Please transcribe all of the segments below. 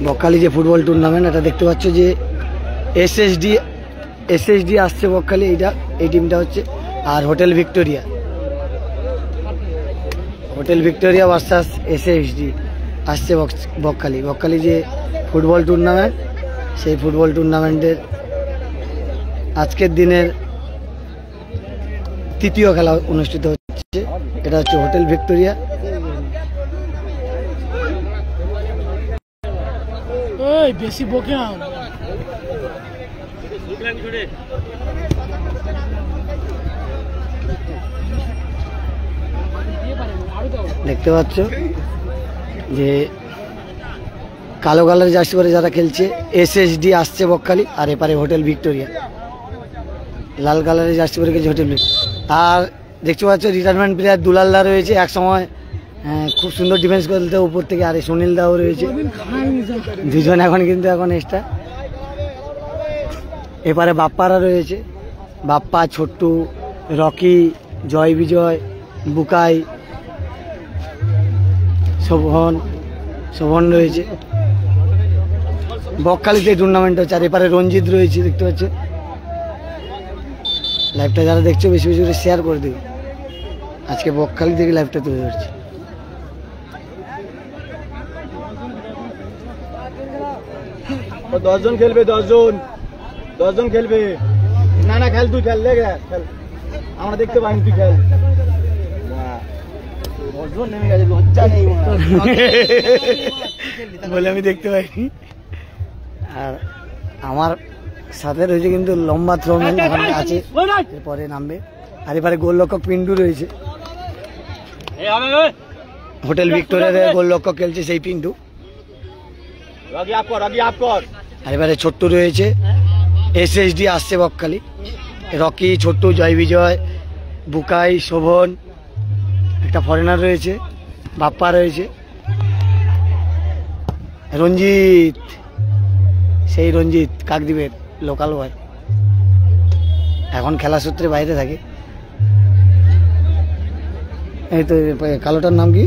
বকখালি যে football tournament, এটা দেখতে পাচ্ছ যে এসএসডি আসছে বকখালি, এই টিমটা হচ্ছে। আর হোটেল ভিক্টোরিয়া ভার্সাস এসএসডি আসছে বকখালি যে ফুটবল টুর্নামেন্ট, সেই ফুটবল টুর্নামেন্টের আজকের দিনের তৃতীয় খেলা অনুষ্ঠিত হচ্ছে। এটা হচ্ছে হোটেল ভিক্টোরিয়া। বেশি বকে দেখতে পাচ্ছ যে কালো কালার জার্সি পরে যারা খেলছে এসএসডি আসছে বকখালি, আর এপারে হোটেল ভিক্টোরিয়া লাল কালারের জার্সি পরে খেলছে হোটেল ভিক্টোরিয়া। আর দেখতে পাচ্ছ রিটায়ারমেন্ট প্লেয়ার দুলালদা রয়েছে, এক সময় খুব সুন্দর ডিফেন্স করতে উপর থেকে, আর সুনীল দাও রয়েছে, দুজন এখন এক্সট্রা। এপারে বাপ্পারা রয়েছে, বাপ্পা, ছোট্টু, রকি, জয় বিজয়, বুকাই, শোভন রয়েছে। বকখালিতে টুর্নামেন্ট হচ্ছে। আর এপারে রঞ্জিত রয়েছে, দেখতে পাচ্ছ। লাইভটা যারা দেখছো বেশি বেশি করে শেয়ার করে দিও। আজকে বকখালি থেকে লাইভটা তুলে ধরছি। দশজন খেলবে, 10জন খেলবে। না খেল, তুই খেল, লেগে খেল, আমরা দেখতে পাইনি, তুই খেল। বলে আমি দেখতে পাইনি। আর আমার সাথে রয়েছে কিন্তু লম্বা থ্রোম্যান আছে, পরে নামবে। আর এবারে গোলরক্ষক পিন্টু রয়েছে, হোটেল ভিক্টোরিয়ার গোলরক্ষক খেলছে সেই পিন্টু। আর এবারে ছোট্টু রয়েছে, এসএসডি আসছে বকখালি, রকি, ছোট্টু, জয় বিজয়, বুকাই, শোভন, একটা ফরেনার রয়েছে, বাপ্পা রয়েছে, রঞ্জিত, সেই রঞ্জিত কাকদ্বীপের লোকাল বয়, এখন খেলা সূত্রে বাইরে থাকে। এই তো কালোটার নাম কি?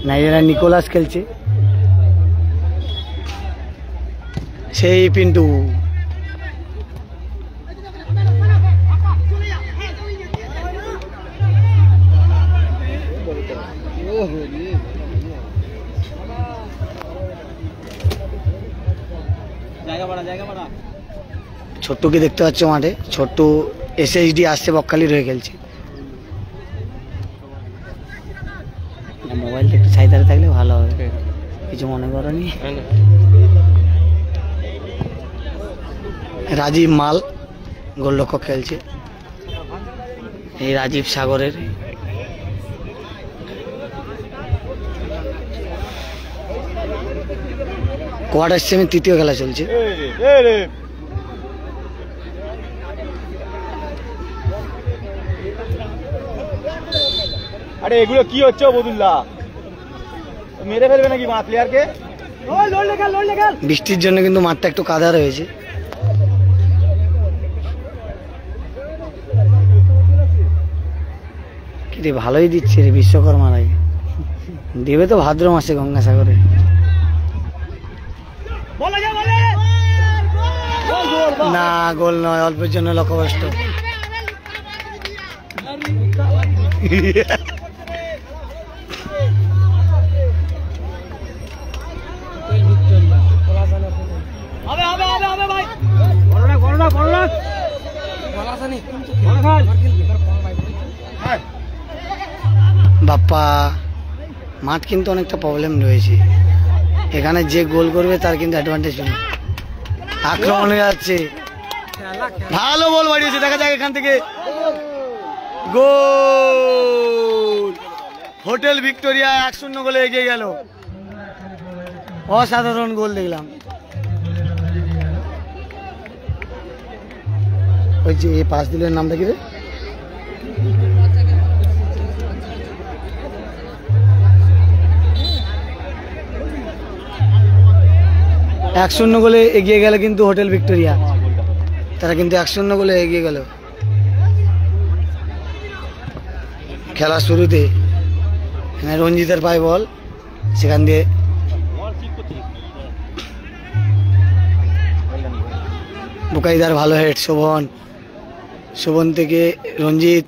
না, এরা নিকোলাস খেলছে, সেই পিন্টু। ছোট্টুকে দেখতে পাচ্ছ মাঠে, ছোট্টু এসএসডি আসছে বকখালির হয়ে খেলছে। মোবাইলটা একটু সাইডে থাকলে ভালো হবে, কিছু মনে করনি। রাজীব মাল গোলরক্ষক খেলছে, এই রাজীব সাগরের। কোয়ার্টার সেমি তৃতীয় খেলা চলছে। আরে এগুলো কি হচ্ছে বদুল্লাহ? মেরে ফেলবে নাকি প্লেয়ারকে? বৃষ্টির জন্য কিন্তু মাঠটা একটু কাদা রয়েছে। কিন্তু ভালোই দিচ্ছে রে বিশ্বকর্মার আগে, দেবে তো ভাদ্র মাসে গঙ্গাসাগরে। না, গোল নয়, অল্পের জন্য লক্ষ্যভ্রষ্ট। বাপ্পা, মাঠ কিন্তু অনেকটা প্রবলেম রয়েছে এখানে, যে গোল করবে তার কিন্তু অ্যাডভান্টেজ নেই। আক্রমণে যাচ্ছে, ভালো বল বাড়িয়েছে, দেখা যাক এখান থেকে গোল। হোটেল ভিক্টোরিয়া 1-0 গোলে এগিয়ে গেল। অসাধারণ গোল দেখলাম। ওই যে এই পাঁচ দিলের নামটা কি রে? 1-0 গোলে এগিয়ে গেল কিন্তু হোটেল ভিক্টোরিয়া, তারা কিন্তু 1-0 গোলে এগিয়ে গেল খেলা শুরুতে। এখানে রঞ্জিতের পায়ে বল, সেখান দিয়ে বুকাইদার ভালো হেড, শোভন থেকে রঞ্জিত,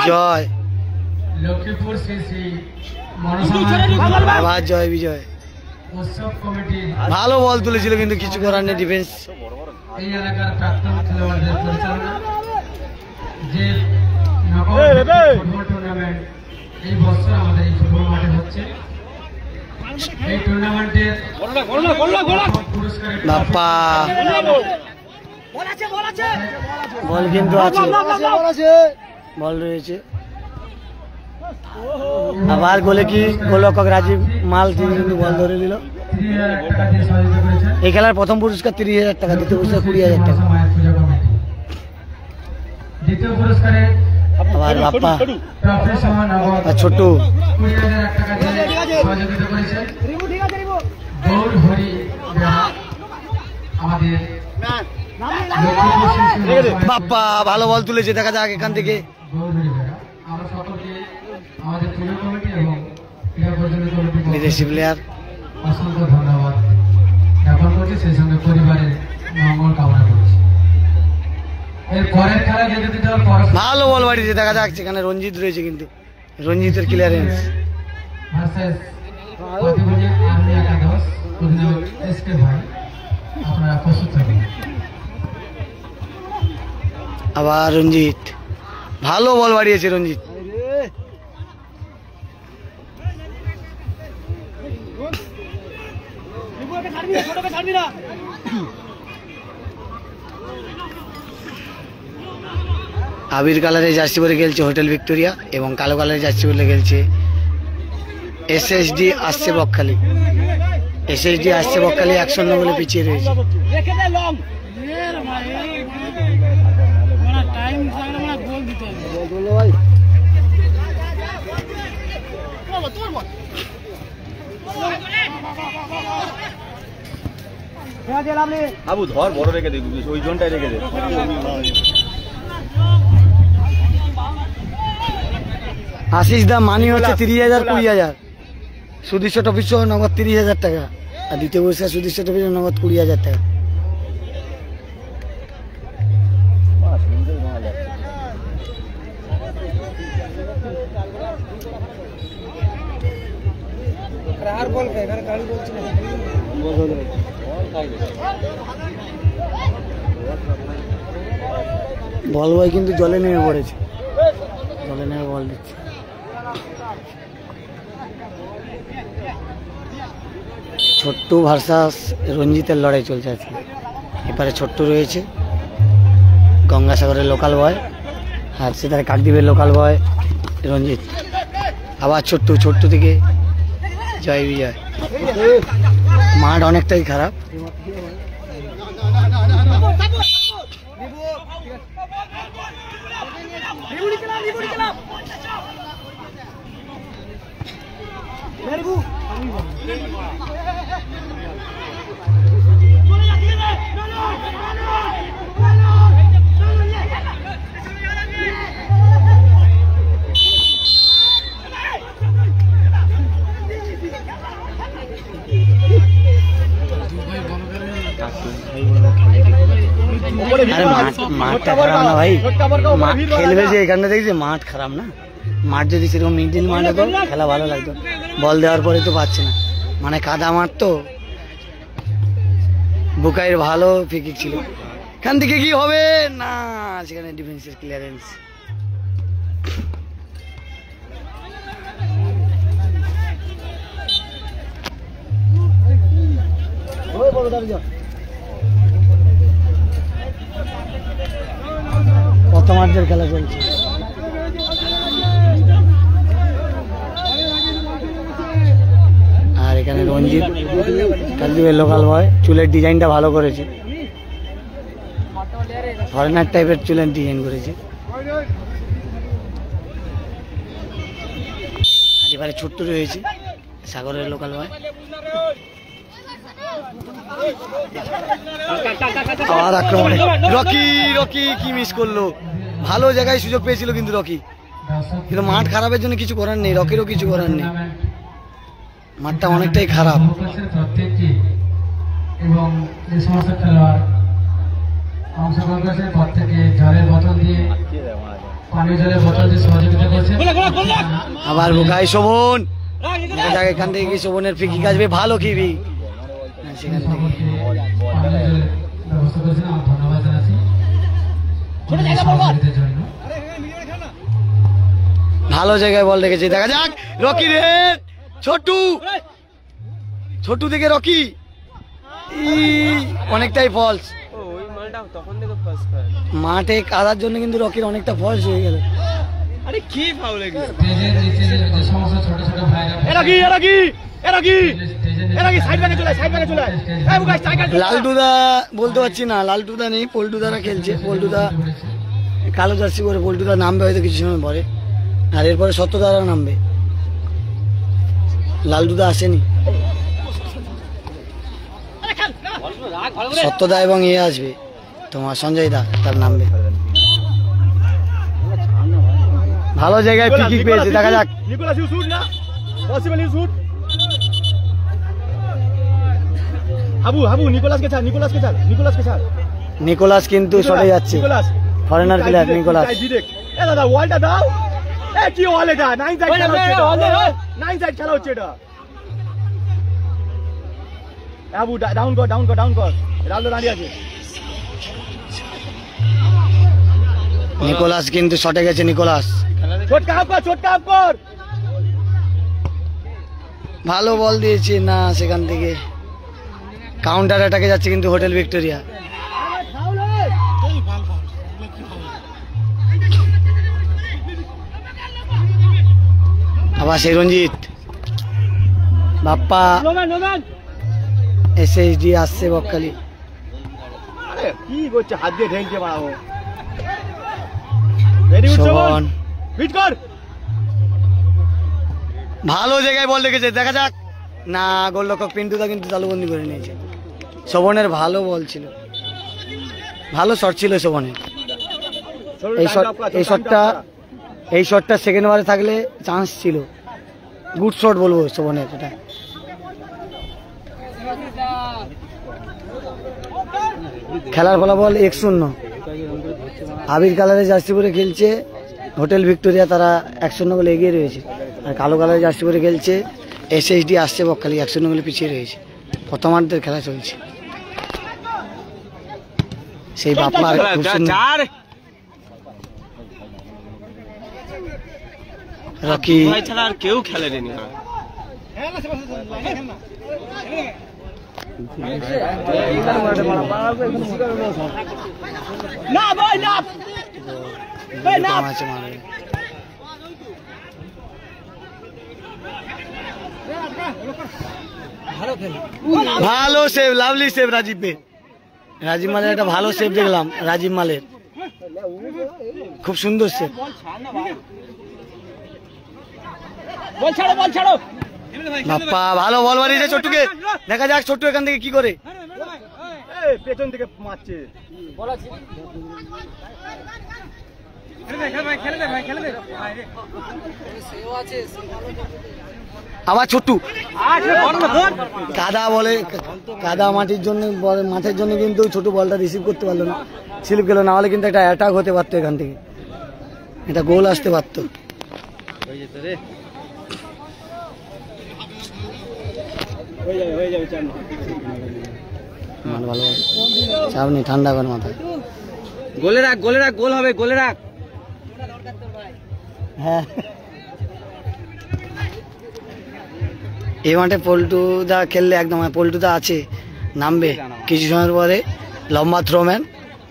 জয়, আবার জয় বিজয়। ভালো বল তুলেছিল কিন্তু কিছু করার নেই ডিফেন্স। এই এলাকার প্রাক্তন খেলোয়াড়দের পরিচালনা যে ফুটবল টুর্নামেন্ট এই বছর আমাদের এই ফুটবল মাঠে হচ্ছে। এই টুর্নামেন্টের বাপ্পা বল কিন্তু আছে, বল রয়েছে। আবার গোলে কি গোলরক্ষক রাজীব মাল তিনি কিন্তু বল ধরে নিল। 30,000 টাকা দিয়ে সহযোগিতা করেছেন। এই খেলার প্রথম পুরস্কার 30,000 টাকা, দ্বিতীয় পুরস্কার 20,000 টাকা। দ্বিতীয় পুরস্কারে আবার বাপ্পা ট্রফি সহ নগদ আর ছোট্ট 20,000 টাকা দিয়ে সহযোগিতা করেছেন গৌর হরি বেহা, আমাদের লক্ষ্মীপুর শিশু বাপ্পা ভালো বল তুলেছে, দেখা যাক এখান থেকে। গৌর হরি বেহা। আমরা সকলকে আমাদের পুরো কমিটি এবং ক্রীড়া পরিচালনা কমিটির পক্ষ বিদেশি থেকে প্লেয়ার অসংখ্য ধন্যবাদ জ্ঞাপন করছি, সেই সঙ্গে পরিবারের মঙ্গল কামনা করছি। এর পরের খেলা যেতে দিতে হবে ভালো বল বাড়িতে, দেখা যাক সেখানে রঞ্জিত রয়েছে কিন্তু রঞ্জিতের ক্লিয়ারেন্স। ভার্সেস প্রতিবন্ধী আর্মি একাদশ অধিনায়ক এসকে ভাই, আপনারা প্রস্তুত থাকুন। আবার রঞ্জিত ভালো বল বাড়িয়েছে রঞ্জিত। আবির কালারের জার্সি পরে খেলছে হোটেল ভিক্টোরিয়া এবং কালো কালারের জার্সি পরে খেলছে এসএসডি আসছে বকখালি। এসএসডি আসছে বকখালি 1-0 গোলে পিছিয়ে রয়েছে। আবু ধর বড় রেখে দে, ওই জোনটাই রেখে দে। আশিস দা মানি হচ্ছে 30,000 20,000, সুদৃশ্য ট্রফি সহ নগদ 30,000 টাকা, আর দ্বিতীয় পুরস্কার সুদৃশ্য ট্রফি সহ নগদ 20,000 টাকা। বল বয় কিন্তু জলে নেমে পড়েছে, জলে নেমে বল দিচ্ছে। ছোট্টু ভার্সাস রঞ্জিতের লড়াই চলছে আজকে। এপারে ছোট্টু রয়েছে গঙ্গাসাগরের লোকাল বয়, আর সেখানে কাকদ্বীপের লোকাল বয় রঞ্জিত। আবার ছোট্টু থেকে জয় বিজয়। মাঠ অনেকটাই খারাপ। আরে মাঠটা খারাপ না ভাই, খেলবে যে এখানে দেখছি মাঠ খারাপ না। মাঠ যদি সেরকম মিডিল মাঠ হতো খেলা ভালো লাগতো, বল দেওয়ার পরে তো পাচ্ছে না, মানে কাদা মাঠ তো। বুকাইয়ের ভালো ফিকিক ছিল, এখান থেকে কি হবে না, সেখানে ডিফেন্সের ক্লিয়ারেন্স। কত মাঠের খেলা চলছে। আর এখানে রঞ্জিত কাকদ্বীপের লোকাল বয়, চুলের ডিজাইনটা ভালো করেছে, ফরেনার টাইপের চুলের ডিজাইন করেছে। আর এবারে ছোট্ট রয়েছে সাগরের লোকাল বয়। আবার আক্রমণে রকি কি মিস করলো, ভালো জায়গায় সুযোগ পেয়েছিল কিন্তু রকি কিন্তু মাঠ খারাপের জন্য কিছু করার নেই, রকিরও কিছু করার নেই, মাঠটা অনেকটাই খারাপ। প্রত্যেককে এবং যে সমস্ত খেলোয়াড় অংশগ্রহণ করেছে প্রত্যেকে জলের বোতল দিয়ে, পানীয় জলের বোতল দিয়ে সহযোগিতা করছে। আবার বোকাই শোভন, এখান থেকে কি শোভনের ফ্রি কিক আসবে, ভালো কি সেখান থেকে ব্যবস্থা করেছেন, আমার ধন্যবাদ জানাচ্ছি সহযোগিতার জন্য। ভালো জায়গায় বল রেখেছে, দেখা যাক রকি রে, ছোটু থেকে রকি অনেকটাই ফলস, মাঠে কাদার জন্য কিন্তু রকির অনেকটা ফলস হয়ে গেল। আরে কি ফাউল এগুলো, স্টেজের নিচে যে সমস্ত ছোট ছোট ভাইরা লালটুদা বলতে পারছি না, লালটুদা নেই, পল্টুদারা খেলছে। পল্টুদা কালো জার্সি করে, পল্টুদা নামবে হয়তো কিছু সময় পরে, আর এরপরে সত্যদারা নামবে, লালটুদা আসেনি। সত্যদা এবং আসবে তোমার সঞ্জয় দা, তার নামবে। ভালো জায়গায় ফ্রি কিক পেয়েছে, দেখা যাক। নিকোলাস ইউ শুট না, পসিবল ইউ শুট। হাবু নিকোলাসকে ছাড়, নিকোলাস কিন্তু সরে যাচ্ছে, ফরেনার প্লেয়ার নিকোলাস। এ দাদা ওয়ালটা দাও, এ কি ওয়াল এটা, 9 সাইড খেলা হচ্ছে, 9 সাইড খেলা হচ্ছে এটা। হাবু ডাউন কর, রাউন্ড দাঁড়িয়ে আছে। নিকোলাস কিন্তু শটে গেছে, নিকোলাস ছোটকা আপ কর। ভালো বল দিয়েছে না, সেখান থেকে কাউন্টার অ্যাটাকে যাচ্ছে কিন্তু হোটেল ভিক্টোরিয়া। আবার সেই রঞ্জিত বাপ্পা, SSD আসছে বকখালি। আরে কি করছে, হাত দিয়ে ঢেলছে বাড়াবো। শোভন হিট কর, ভালো জায়গায় বল রেখেছে, দেখা যাক। না, গোলরক্ষক পিন্টুদা কিন্তু তালুবন্দি করে নিয়েছে। শোভনের ভালো বল ছিল, ভালো শট ছিল শোভনের। এই শটটা সেকেন্ড বারে থাকলে চান্স ছিল, গুড শট বলবো শোভনের এটা। খেলার ফলাফল 1-0। আবির কালারের জার্সি পরে খেলছে হোটেল ভিক্টোরিয়া, তারা 1-0 গোলে এগিয়ে রয়েছে। আর কালো কালারের জার্সি পরে খেলছে SSD আসছে বকখালি, 1-0 গোলে পিছিয়ে রয়েছে। প্রথমার্ধের খেলা চলছে। সেই বাপ্পার রকি ছাড়া আর কেউ খেলেনি। ভালো সেভ, লাভলি সেভ রাজীব মালের একটা ভালো সেভ দেখলাম, রাজীব মালের খুব সুন্দর সেভ। বাপ্পা ভালো বল বাড়িয়েছে ছোট্টুকে, দেখা যাক ছোট্টু এখান থেকে কি করে। পেছন থেকে মারছে, আবার ছোট্টু কাদা বলে, কাদা মাটির জন্য, মাঠের জন্য কিন্তু ছোট বলটা রিসিভ করতে পারলো না, স্লিপ গেল, না হলে কিন্তু একটা অ্যাটাক হতে পারতো, এখান থেকে এটা গোল আসতে পারতো। ভালো চাপ নেই, ঠান্ডা কর মাথায়। গোলে রাখ, গোল হবে, গোলে রাখ। হ্যাঁ, এই মাঠে পল্টুদা খেললে একদম, পল্টুদা আছে, নামবে কিছু সময়ের পরে। লম্বা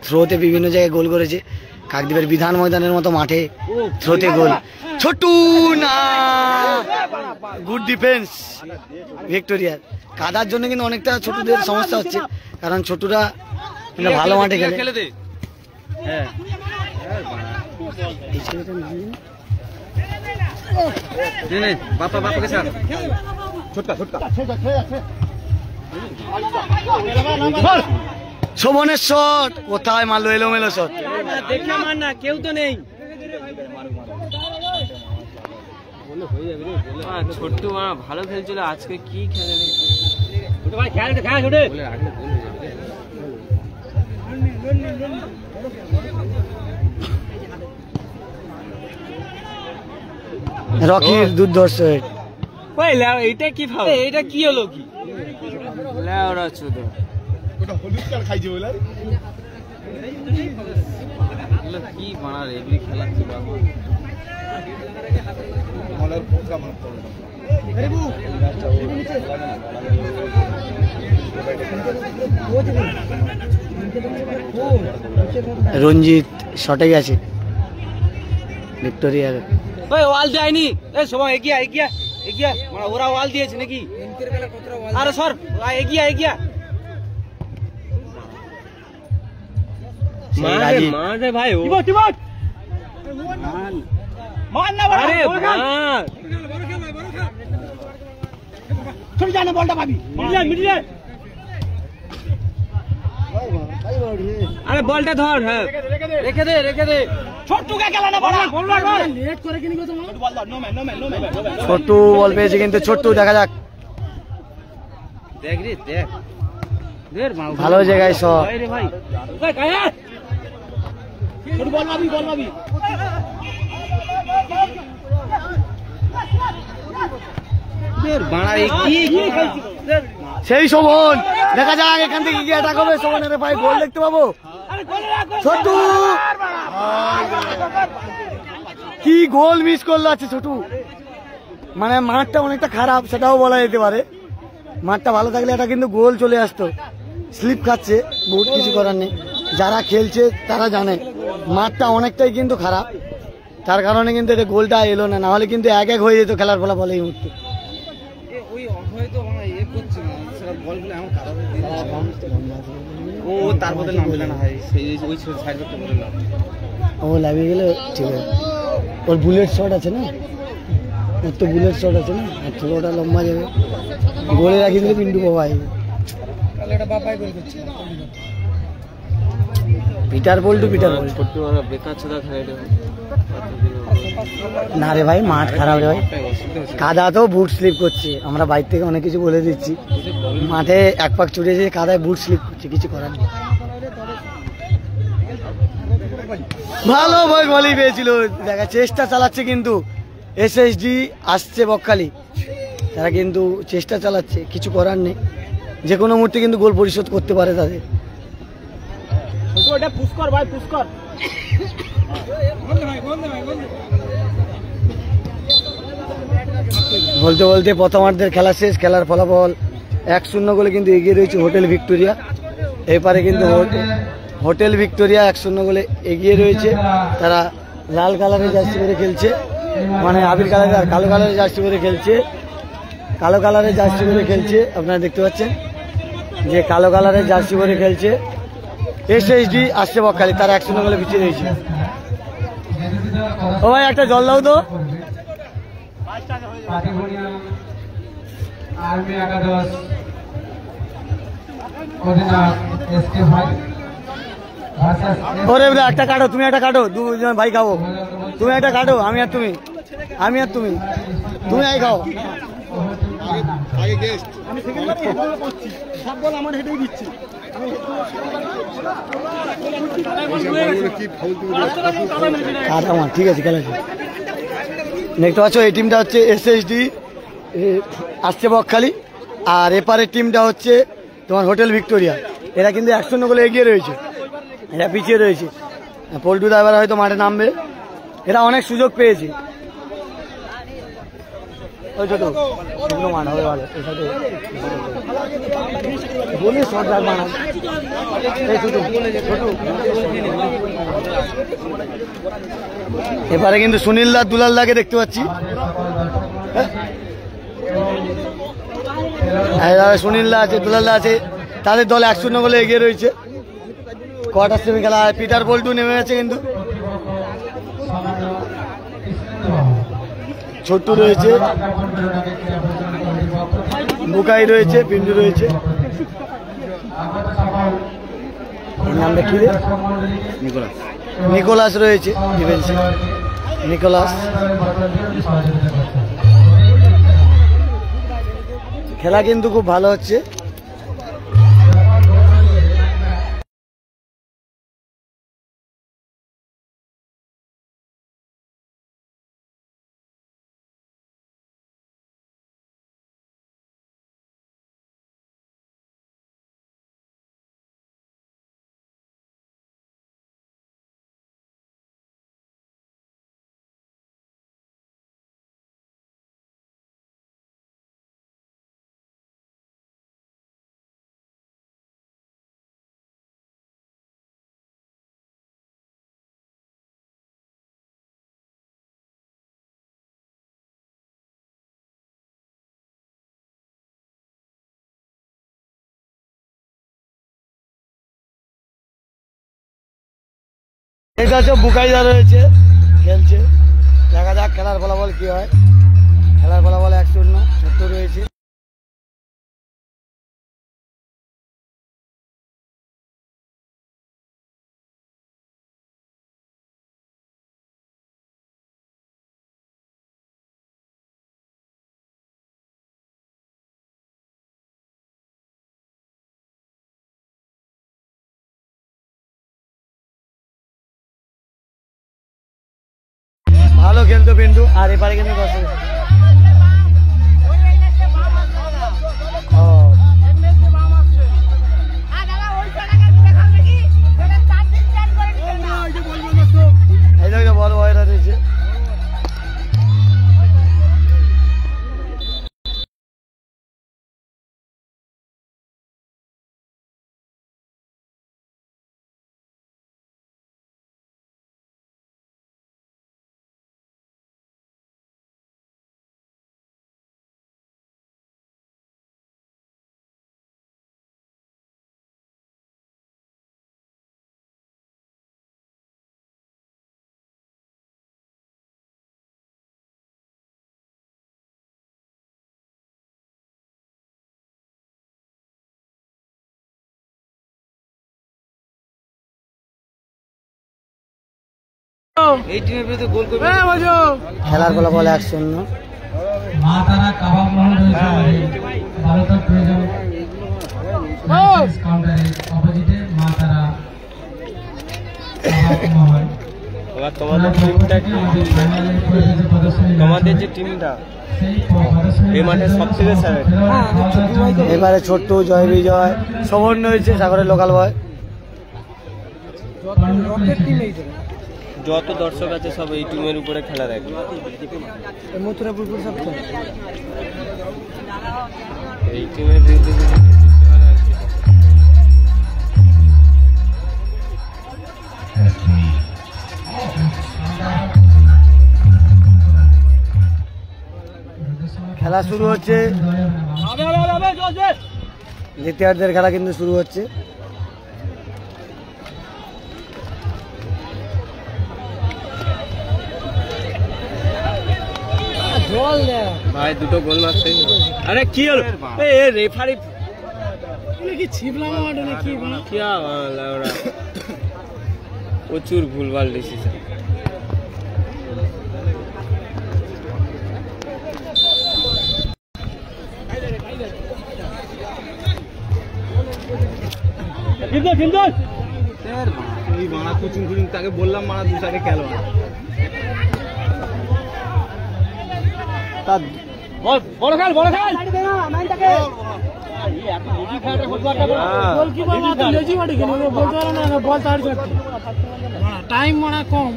থ্রোতে বিভিন্ন জায়গায় গোল করেছে, কাকদ্বীপের বিধান ময়দানের মতো মাঠে থ্রোতে গোল। ছোট্টু না, গুড ডিফেন্স ভিক্টোরিয়ার। কাদার জন্য কিন্তু অনেকটা ছোটদের সমস্যা হচ্ছে, কারণ ছোটরা ভালো মাঠে খেলে। শোভনের শট কোথায় মারলো, এলোমেলো শট, দেখে মার না, কেউ তো নেই। ছোট্টু ভালো খেলছিল, আজকে কি খেলে রকির দুর্ধর্ষ এইটা কি ভাব, এইটা কি হলো কি ওরা চুদ কি বানার এগুলি খেলাচ্ছি রঞ্জিত শটে গেছে ভিক্টোরিয়ার। ওয়াল দেয়নি সবাই এগিয়া এগিয়া এগিয়া, ওরা ওয়াল দিয়েছে নাকি? আরে সর এগিয়া এগিয়া মারে ভাই আরে বলটা ধর, হ্যাঁ রেখে দে রেখে দে। ছোট্টু বল পেয়েছে কিন্তু ছোট্টু দেখা যাক, দেখ রে দেখ ভালো জায়গায় সব ভাই সেই শোভন দেখা যাক এখান থেকে গিয়ে অ্যাটাক হবে শোভনের ভাই, গোল দেখতে পাবো। ছোট্টু কি গোল মিস করলো আছে ছোটু, মানে মাঠটা অনেকটা খারাপ সেটাও বলা যেতে পারে। মাঠটা ভালো থাকলে এটা কিন্তু গোল চলে আসতো, স্লিপ খাচ্ছে, বহুত কিছু করার নেই। যারা খেলছে তারা জানে মাঠটা অনেকটাই কিন্তু খারাপ, তার কারণে কিন্তু এটা গোলটা এলো না, নাহলে কিন্তু এক এক হয়ে যেত খেলার ফলাফল এই মুহূর্তে। ও লাগিয়ে গেলে ঠিক আছে, ওর বুলেট শট আছে না, ওর তো বুলেট শট আছে না, আর ছোটটা লম্বা যাবে, গোলে রাখি দিলে পিন্টু বাবা পিটার বল্টু পিটার বল্টু বেকার ছোটা খেলে না রে ভাই, মাঠ খারাপ রে ভাই, কাদা তো বুট স্লিপ করছে, আমরা বাইর থেকে অনেক কিছু বলে দিচ্ছি, মাঠে এক পাক ছুটেছে কাদায় বুট স্লিপ করছে, কিছু করার নেই। ভালো বল বলই পেয়েছিল, দেখা চেষ্টা চালাচ্ছে কিন্তু এসএসডি আসছে বকখালি, তারা কিন্তু চেষ্টা চালাচ্ছে, কিছু করার নেই, যে কোনো মুহূর্তে কিন্তু গোল পরিশোধ করতে পারে তাদের। বলতে বলতে প্রথমার্ধের খেলা শেষ, খেলার ফলাফল 1-0 গোলে কিন্তু এগিয়ে রয়েছে হোটেল ভিক্টোরিয়া। এপারে কিন্তু হোটেল ভিক্টোরিয়া 1-0 গোলে এগিয়ে রয়েছে, তারা লাল কালারের জার্সি পরে খেলছে, মানে আবির কালারের আর কালো কালারের জার্সি পরে খেলছে, কালো কালারের জার্সি পরে খেলছে, আপনারা দেখতে পাচ্ছেন যে কালো কালারের জার্সি পরে খেলছে এসএসডি আসছে বকখালি, তারা 1-0 গোলে পিছিয়ে রয়েছে। ও ভাই একটা জল দাও তো। ওরে একটা কাটো, তুমি একটা কাটো, দুজন ভাই খাবো, তুমি একটা কাটো, আমি আর তুমি, আমি আর তুমি, তুমি আই খাও। ঠিক আছে খেলা দেখতে পাচ্ছ, এই টিমটা হচ্ছে এসএসডি আসছে বকখালি, আর এপারের টিমটা হচ্ছে তোমার হোটেল ভিক্টোরিয়া, এরা কিন্তু 1-0 গোলে এগিয়ে রয়েছে, এরা পিছিয়ে রয়েছে। পল্টু দা এবার হয়তো মাঠে নামবে, এরা অনেক সুযোগ পেয়েছে। ওই ছোট মাঠ হবে ভালো, বলি শর্ট রাখ বানা, এবারে কিন্তু সুনীল দা দুলাল দাকে দেখতে পাচ্ছি, সুনীল দা আছে, দুলাল দা আছে, তাদের দল 1-0 গোলে এগিয়ে রয়েছে। কোয়ার্টার সেমি খেলা, পিটার বল্টু নেমে গেছে কিন্তু, ছোট্টু রয়েছে, বুকাই রয়েছে, পিন্টু রয়েছে, নামটা কি রে, নিকোলাস রয়েছে ডিফেন্সে, নিকোলাস খেলা কিন্তু খুব ভালো হচ্ছে। এটা হচ্ছে বুকাইদা রয়েছে, খেলছে, দেখা যাক খেলার ফলাফল কি হয়। খেলার ফলাফল 1-0 ছোট্ট রয়েছে। ভালো খেলতো বিন্দু, আর এবারে কিন্তু এই বড় ভয়টা রয়েছে। এই টিমের বিরুদ্ধে গোল করবে। খেলার ফলাফল 1-0। মা তারা কাবাব মহল রয়েছে আমাদের ভারতের প্রয়োজন কাউন্টারের অপোজিটে মা তারা কাবাব মহল। এবার তোমাদের টিমটা কি, তোমাদের যে টিমটা এই মাঠে সবথেকে সেরা। এবারে ছোট্ট জয় বিজয় সবর্ণ হয়েছে সাগরের লোকাল বয়। যত দর্শক আছে সব এই টিমের উপরে খেলা দেখে। এই টিমের বিরুদ্ধে খেলা শুরু হচ্ছে, দ্বিতীয়ার্ধের খেলা কিন্তু শুরু হচ্ছে। ভাই দুটো গোল মারছে। আরে কি হলো রেফারি কি ছিপলাম নাকি ওরা প্রচুর ভুলভাল ডিসিশন। তাকে বললাম মারা দুটাকে খেলো বড় খেল টাইম মারা কম।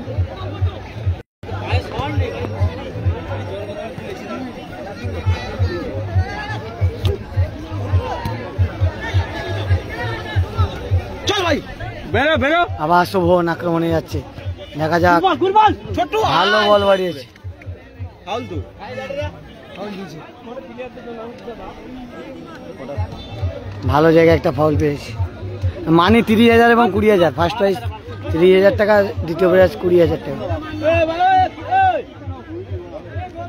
চল ভাই বেরো বেরো। আবার শোভন আক্রমণে যাচ্ছে, দেখা যাক। ভালো বল বাড়িয়েছে, ভালো জায়গায় একটা ফাউল পেয়েছে। মানি 30,000 এবং 20,000। ফার্স্ট প্রাইজ 30,000 টাকা, দ্বিতীয় প্রাইজ 20,000 টাকা।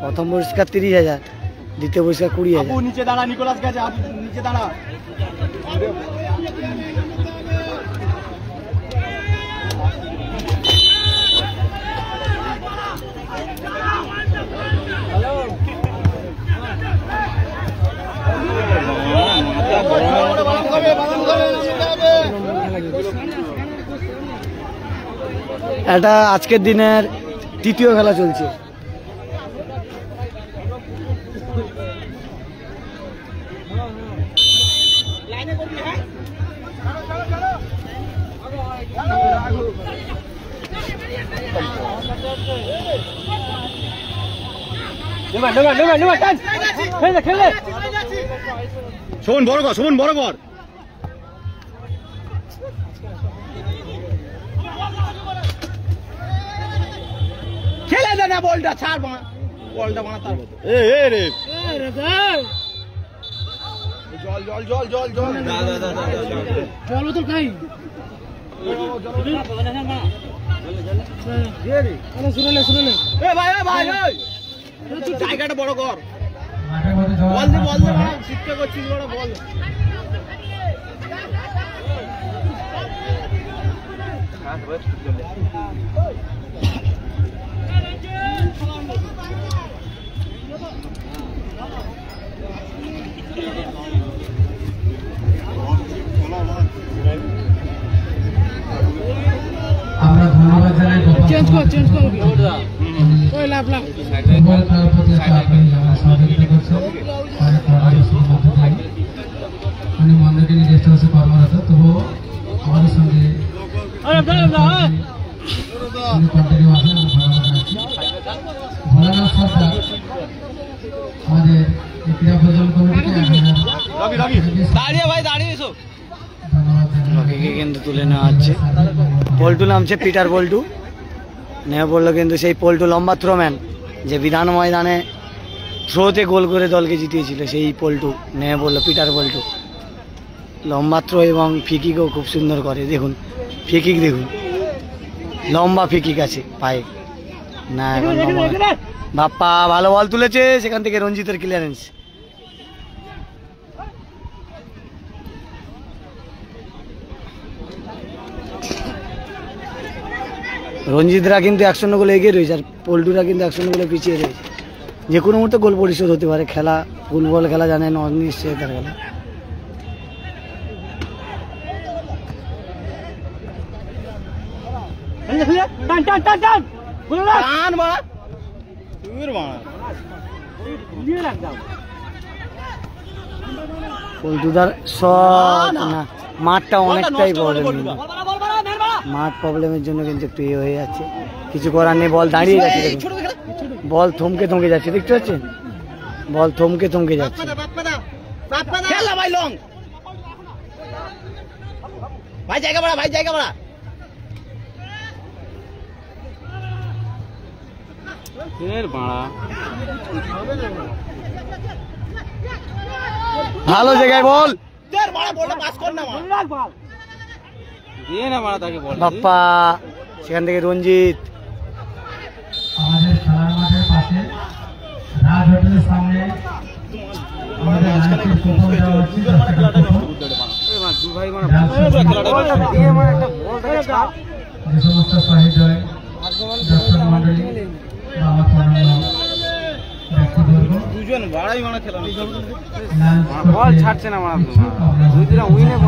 প্রথম পুরস্কার 30,000, দ্বিতীয় পুরস্কার 20,000। নিচে দাঁড়া, নিকোলাস গেছে, নিচে দাঁড়া। এটা আজকের দিনের তৃতীয় খেলা চলছে। শোন বড় কর, শোন বড় কর। খেলে দে না বলটা, ছাড় বলটা বানা তার মতো। এ রে জল জল জল জল জল জল বোতল খাই শুনে এ ভাই তুই জায়গাটা বড় কর। বল দে শিক্ষা করছিস বড় বল। আমরা ধন্যবাদ জানাই চেঞ্জ কর ওই লাভ ফুটবল খেলার প্রতি আপনি সহযোগিতা করছেন। উনি মন্দিরকে নিয়ে গেস্ট হাউসে কর্মরত, তবুও আমাদের সঙ্গে উনি কন্টিনিউ আছেন। ভোলানাথ সরকার আমাদের এই ক্রীড়া প্রযোজন কমিটিকে ধন্যবাদ জানাই। কিন্তু তুলে নেওয়া হচ্ছে। পল্টু নামছে পিটার পল্টু, নেমে পড়লো কিন্তু সেই পল্টু লম্বা থ্রোম্যান যে বিধান ময়দানে থ্রোতে গোল করে দলকে জিতিয়েছিল, সেই পল্টু নেমে পড়লো পিটার পল্টু। লম্বা থ্রো এবং ফিকিকও খুব সুন্দর করে। দেখুন ফিকিক, দেখুন লম্বা ফিকিক আছে পায়ে না। এখন বাপ্পা ভালো বল তুলেছে, সেখান থেকে রঞ্জিতের ক্লিয়ারেন্স। রঞ্জিতরা কিন্তু 1-0 গোলে এগিয়ে রয়েছে, আর পল্টুরা কিন্তু 1-0 গোলে পিছিয়ে রয়েছে। যে কোনো মুহূর্তে গোল পরিশোধ হতে পারে। খেলা ফুটবল খেলা জানেন, অনিশ্চয়তার খেলা। পল্টুদার শট না, মাঠটা অনেকটাই প্রবলেম। মাঠ প্রবলেমের জন্য কিন্তু একটু ইয়ে হয়ে যাচ্ছে, কিছু করার নেই। বল দাঁড়িয়ে যাচ্ছে, বল থমকে থমকে যাচ্ছে, দেখতে পাচ্ছেন বল থমকে থমকে যাচ্ছে। ভাই জায়গা বাড়া, ভাই জায়গা বাড়া। ভালো জায়গায় বল, বাপ্পা সেখান থেকে রঞ্জিত। আমাদের খেলার মাঠের পাশে রাজ হোটেলের সামনে আমাদের লাঞ্চের কুপন দেওয়া হচ্ছে। যে সমস্ত সহৃদয় দর্শক মন্ডলী বা আমার অন্যান্য ব্যক্তিবর্গ বল ছাড়ছে না,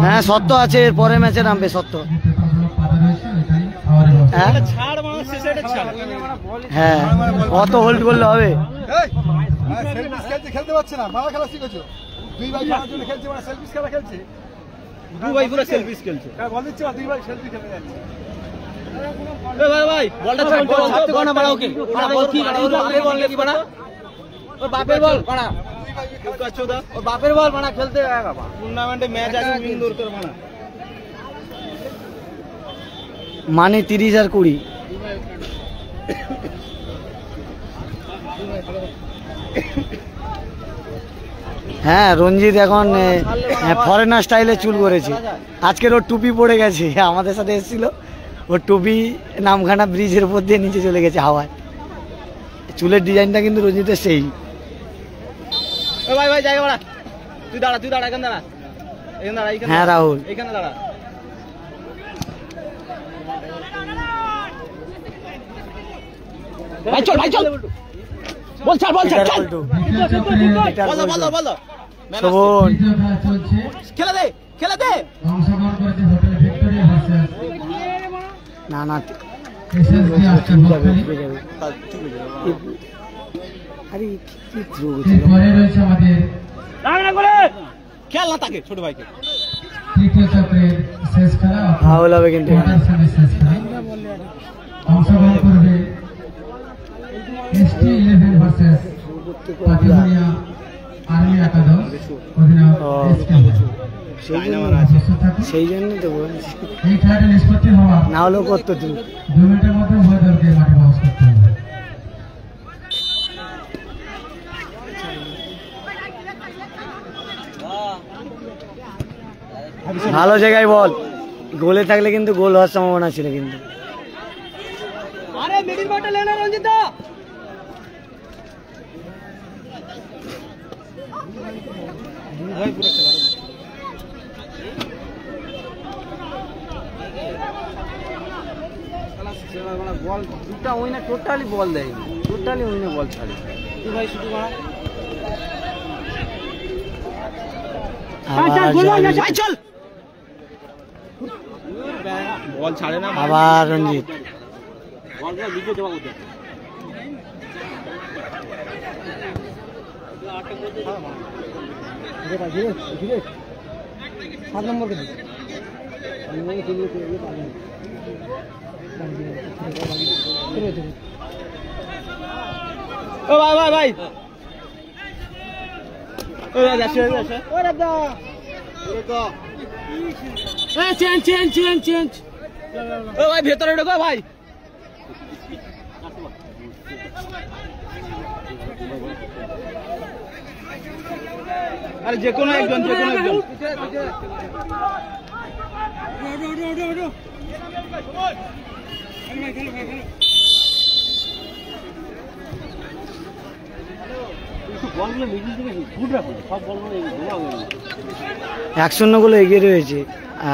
হ্যাঁ সত্য আছে, এর পরে ম্যাচে নামবে সত্য। হ্যাঁ কত হোল্ড করলে হবে। খেলতে পারছে না, বাবা খেলা শিখেছো। দুই ভাই খেলছে, মানে সেলফিশ খেলা খেলছে। দুই ভাই পুরো সেলফিশ খেলছে, বল দিচ্ছে না, দুই ভাই সেলফি খেলে যাচ্ছে। ভাই বলটা ছাড়তে কোনা বাড়া, ওকে বল কি বল কি বাড়া, ওর বাপের বল বাড়া, ওর বাপের বল বাড়া, খেলতে বাবা টুর্নামেন্টে ম্যাচ আছে, উইন দরকার বাড়া। মানে 30 আর 20। হ্যাঁ রঞ্জিত এখন ফরেনার স্টাইলে চুল করেছে। আজকের ওর টুপি পড়ে গেছে, আমাদের সাথে এসেছিল, ওর টুপি নামখানা ব্রিজের উপর দিয়ে নিচে চলে গেছে হাওয়ায়। চুলের ডিজাইনটা কিন্তু রঞ্জিতের সেই। ভাই ভাই জায়গা বাড়া, তুই দাঁড়া এখানে দাঁড়া, এখানে দাঁড়া। হ্যাঁ রাহুল এখানে দাঁড়া। ভাই চল বল ছাড়, বল ছাড়, চল বল বল শোভন খেলা দে না না এসএসডি আসছে বকখালি। আরে কি থ্রো এরপরে রয়েছে আমাদের খেয়াল না তাকে ছোট ভাইকে। তৃতীয় চক্রের শেষ খেলা, ফাউল হবে কিন্তু কোয়ার্টার সেমির শেষ খেলা। অংশগ্রহণ করবে ST11 ভার্সেস পাতিবনিয়া আর্মি একাদশ, অধিনায়ক SK। সেই জন্যই তো বলছি, এই খেলাটি নিষ্পত্তি হওয়া না হলেও করতো তুমি। 2 মিনিটের মধ্যে উভয় দলকে মাঠে প্রবেশ করতে হবে। ভালো জায়গায় বল, গোলে থাকলে কিন্তু গোল হওয়ার সম্ভাবনা ছিল কিন্তু। আরে মিডিল বলটা লেনা রঞ্জিত দা। ভাই পুরো খেলা বল দুটা ওই না, টোটালি বল দেয়নি, টোটালি ওই না বল ছাড়ে। তুই ভাই শুধু মারা চল বল ছাড়ে না। আবার রঞ্জিত সাত নম্বর ও ভাই ভাই ভাই ও দাদা আসে ও দাদা চেঞ্জ চেঞ্জ চেঞ্জ চেঞ্জ। ও ভাই ভেতরে ঢোকো ভাই। আরে যে কোনো একজন, যে কোনো একজন। বলগুলো মিডিল থেকে ফুট রাখো, সব বলগুলো 1-0 গোলে এগিয়ে রয়েছে।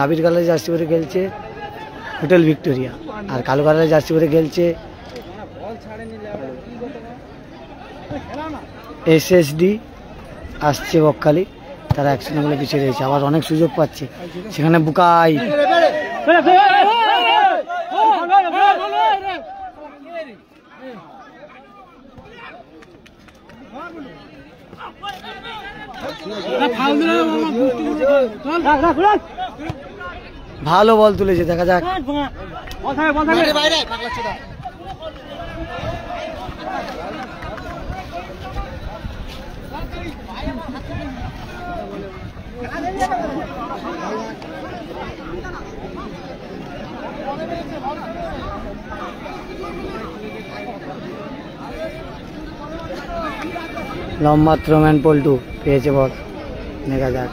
আবির কালার জার্সি পরে খেলছে হোটেল ভিক্টোরিয়া, আর কালো কালার জার্সি পরে খেলছে SSD আসছে বকখালি। তারা 1-0 গোলে পিছিয়ে রয়েছে, আবার অনেক সুযোগ পাচ্ছে সেখানে বুকাই। ভালো বল তুলেছে, দেখা যাক। লম্বা থ্রোম্যান পল্টু পেয়েছে বল, দেখা যাক।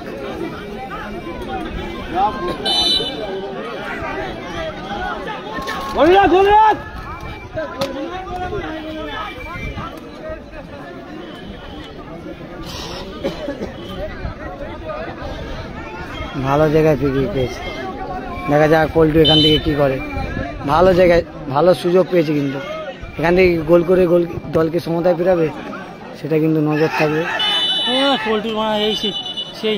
ভালো জায়গায় ফিরিয়ে পেয়েছে, দেখা যাক পল্টু এখান থেকে কি করে। ভালো জায়গায় ভালো সুযোগ পেয়েছে, কিন্তু এখান থেকে গোল করে গোল দলকে সমতায় ফেরাবে সেটা কিন্তু নজর থাকবে। পল্টু এই সেই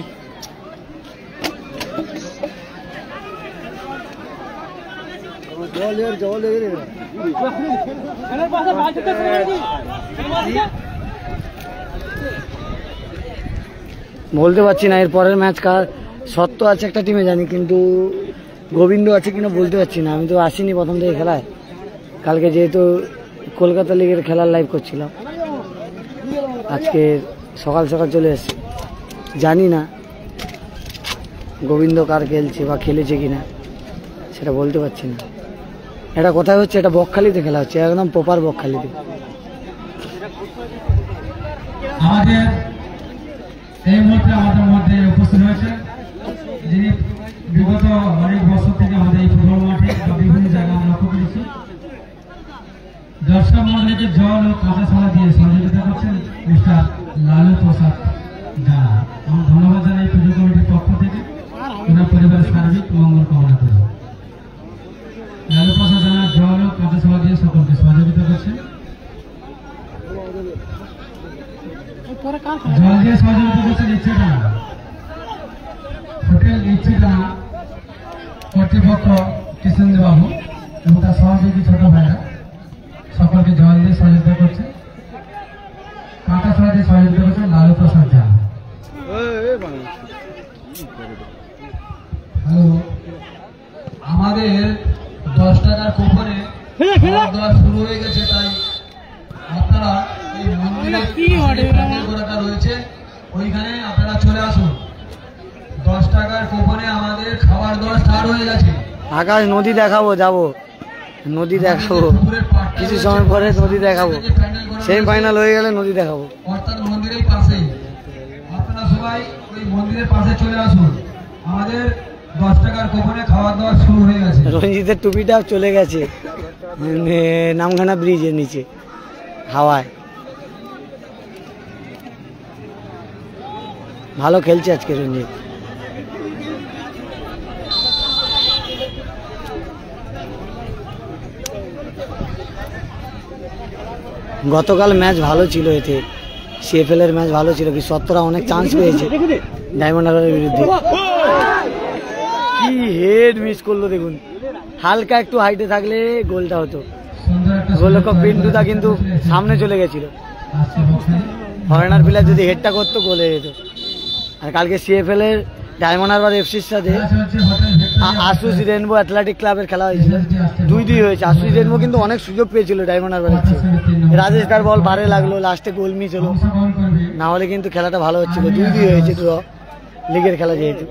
বলতে পারছি না এর পরের ম্যাচ কার সত্য আছে একটা টিমে জানি, কিন্তু গোবিন্দ আছে কিনা বলতে পারছি না। আমি তো আসিনি প্রথম থেকে খেলায়, কালকে যেহেতু কলকাতা লিগের খেলার লাইভ করছিলাম, আজকে সকাল সকাল চলে এসেছি। জানি না গোবিন্দ কার খেলছে বা খেলেছে কিনা সেটা বলতে পারছি না। এটা কোথায় হচ্ছে? এটা বকখালিতে খেলা হচ্ছে, একদম প্রপার বকখালিতে। আমাদের এই মুহূর্তে আমাদের মধ্যে উপস্থিত হয়েছে যিনি বিগত অনেক বছর থেকে আমাদের এই ফুটবল মাঠে বিভিন্ন জায়গায় আমরা লক্ষ্য করেছি, দর্শক মন্ডলীকে জল ও কাঁচা ছাড়া দিয়ে সহযোগিতা করছেন মিস্টার লালু প্রসাদ জানা। আমরা ধন্যবাদ জানাই পুজো কমিটির পক্ষ থেকে, ওনার পরিবারের সার্বিক মঙ্গল কামনা করি। লালু প্রসাদ জানা জল ও কাঁচা ছাড়া দিয়ে সকলকে সহযোগিতা করছেন। জল দিয়ে সহযোগিতা করছেন ইচ্ছেটানা হোটেল, ইচ্ছেটানা কর্তৃপক্ষ কৃষ্ণেন্দ্র বাবু, এবং তার সহযোগী ছোট ভাইরা সকলকে জল দিয়ে সহযোগিতা করছে। কাঁটা ছড়া দিয়ে সহযোগিতা করছে লালু প্রসাদ জানা। হ্যালো, আমাদের 10 টাকার কুপনে খাওয়া দাওয়া শুরু হয়ে গেছে, তাই আপনারা এই মন্দিরের প্যান্ডেলটা রয়েছে ওইখানে আপনারা চলে আসুন। 10 টাকার কুপনে আমাদের খাবার দাওয়া স্টার্ট হয়ে গেছে। আকাশ নদী দেখাবো, যাবো নদী দেখাবো, কিছু সময় পরে নদী দেখাবো, সেমিফাইনাল হয়ে গেলে নদী দেখাবো। অর্থাৎ মন্দিরের পাশে আপনারা সবাই ওই মন্দিরের পাশে চলে আসুন। আমাদের 10 টাকার কুপনে খাওয়া দাওয়া শুরু হয়ে গেছে। রঞ্জিতের টুপিটা চলে গেছে নামখানা ব্রিজের নিচে হাওয়ায়। ভালো খেলছে আজকে রঞ্জিত। গতকাল ম্যাচ ভালো ছিল, এতে সিএফএল এর ম্যাচ ভালো ছিল, কি সত্তরা অনেক চান্স পেয়েছে ডায়মন্ড হারবারের বিরুদ্ধে। কি হেড মিস করলো দেখুন, হালকা একটু হাইটে থাকলে গোলটা হতো। গোলরক্ষক পিন্টুদা কিন্তু সামনে চলে গেছিল, ফরেনার প্লেয়ার যদি হেডটা করতো গোল হয়ে যেত। আর কালকে সিএফএল এর ডায়মন্ড হারবার এফসির সাথে আসুস রেনবো অ্যাথলেটিক ক্লাবের খেলা হয়েছিল, 2-2 হয়েছে। আসুস রেনবো কিন্তু অনেক সুযোগ পেয়েছিল ডায়মন্ড হারবারের চেয়ে। রাজেশ তার বল বারে লাগলো, লাস্টে গোল মিস হলো, না হলে কিন্তু খেলাটা ভালো হচ্ছিল। 2-2 হয়েছে ড্র, লিগের খেলা যেহেতু।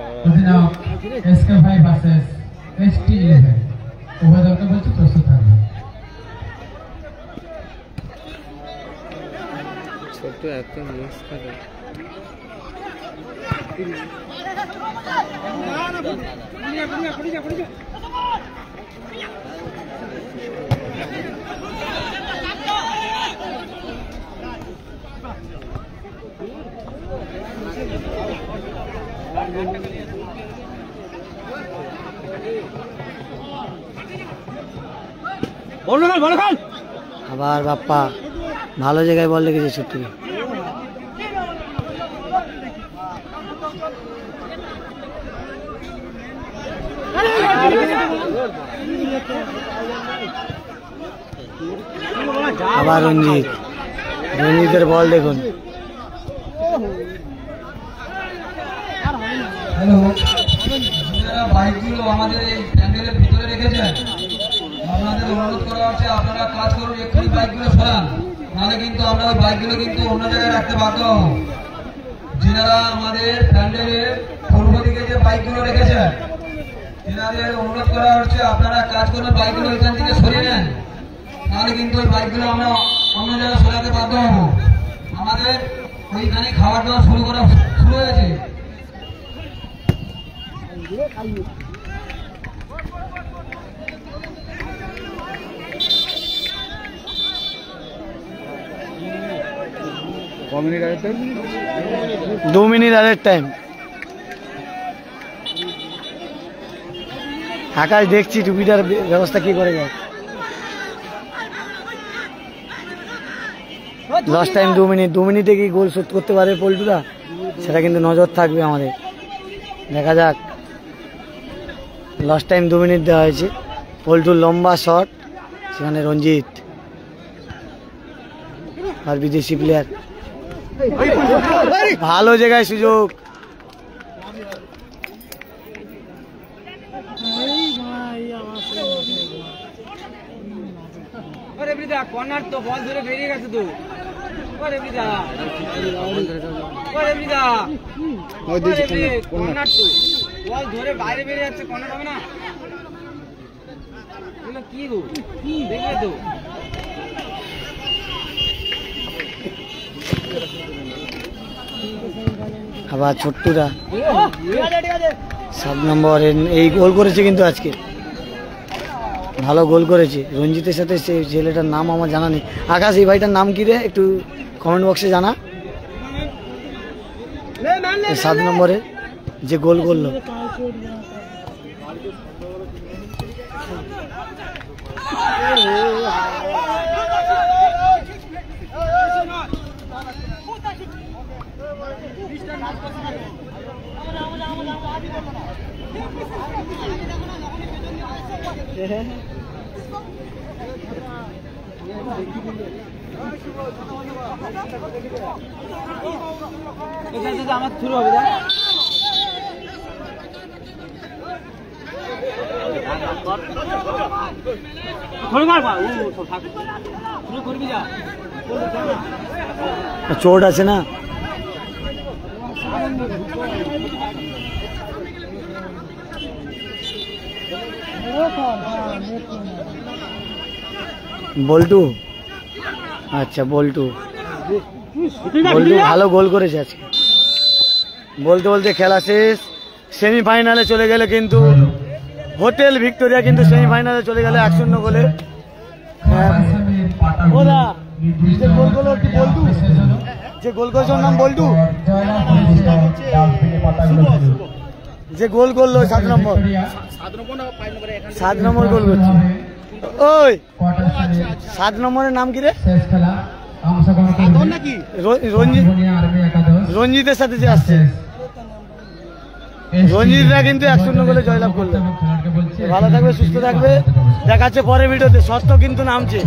আবার বাপ্পা ভালো জায়গায় বল লেগেছে ছোট্ট। আবার রঞ্জিতের বল দেখুন। হ্যালো, যারা বাইকগুলো আমাদের এই প্যান্ডেলের ভিতরে রেখেছেন, আপনাদের অনুরোধ করা হচ্ছে আপনারা কাজ করুন, এক্ষুনি বাইকগুলো সরান, নাহলে কিন্তু আমরা ওই বাইকগুলো কিন্তু অন্য জায়গায় রাখতে বাধ্য হব। যারা আমাদের প্যান্ডেলের পূর্ব দিকে যে বাইকগুলো রেখেছেন, এনাদের অনুরোধ করা হচ্ছে আপনারা কাজ করুন, বাইকগুলো এখান থেকে সরিয়ে নেন, নাহলে কিন্তু ওই বাইকগুলো আমরা অন্য জায়গায় সরাতে বাধ্য হব। আমাদের ওইখানে খাবার দাওয়া শুরু হয়েছে। দু মিনিট আরের টাইম। আকাশ দেখছি টুপিটার ব্যবস্থা কি করে যায়। লাস্ট টাইম 2 মিনিট, 2 মিনিটে কি গোল শোধ করতে পারে পল্টুরা, সেটা কিন্তু নজর থাকবে আমাদের। দেখা যাক। লাস্ট টাইম 2 মিনিট দেওয়া হয়েছে। পল্টুর লম্বা শট, সেখানে রঞ্জিত আর বিদেশি প্লেয়ার। ভালো জায়গায় সুযোগ। কর্নার তো বল ধরে বেরিয়ে গেছে তো। কর্নার তো বল ধরে বাইরে বেরিয়ে যাচ্ছে, কর্নার হবে না। কি গো দেখবে তো। আবার ছোট্টুরা 7 নম্বর এই গোল করেছে, কিন্তু আজকে ভালো গোল করেছে। রঞ্জিতের সাথে সেই ছেলেটার নাম আমার জানা নেই। আকাশ, এই ভাইটার নাম কি রে, একটু কমেন্ট বক্সে জানা। 7 নম্বরে যে গোল করলো। আমার শুরু হবে করবি যা চোট আছে না। বল্টু, আচ্ছা বল্টু ভালো গোল করেছে আজকে। বলতে বলতে খেলা শেষ, সেমিফাইনালে চলে গেলে কিন্তু হোটেল ভিক্টোরিয়া কিন্তু সেমিফাইনালে চলে গেলে 1-0 গোলে। যে গোল করেছে ওর নাম বল্টু, যে গোল করলো 7 নম্বর গোল করছে। ওই 7 নম্বরের নাম কি রে? রঞ্জিতের সাথে যে আসছে, রঞ্জিতরা কিন্তু 1-0 গোলে জয়লাভ করলো। ভালো থাকবে, সুস্থ থাকবে, দেখাচ্ছে পরের ভিডিওতে। সত্য কিন্তু নামছে।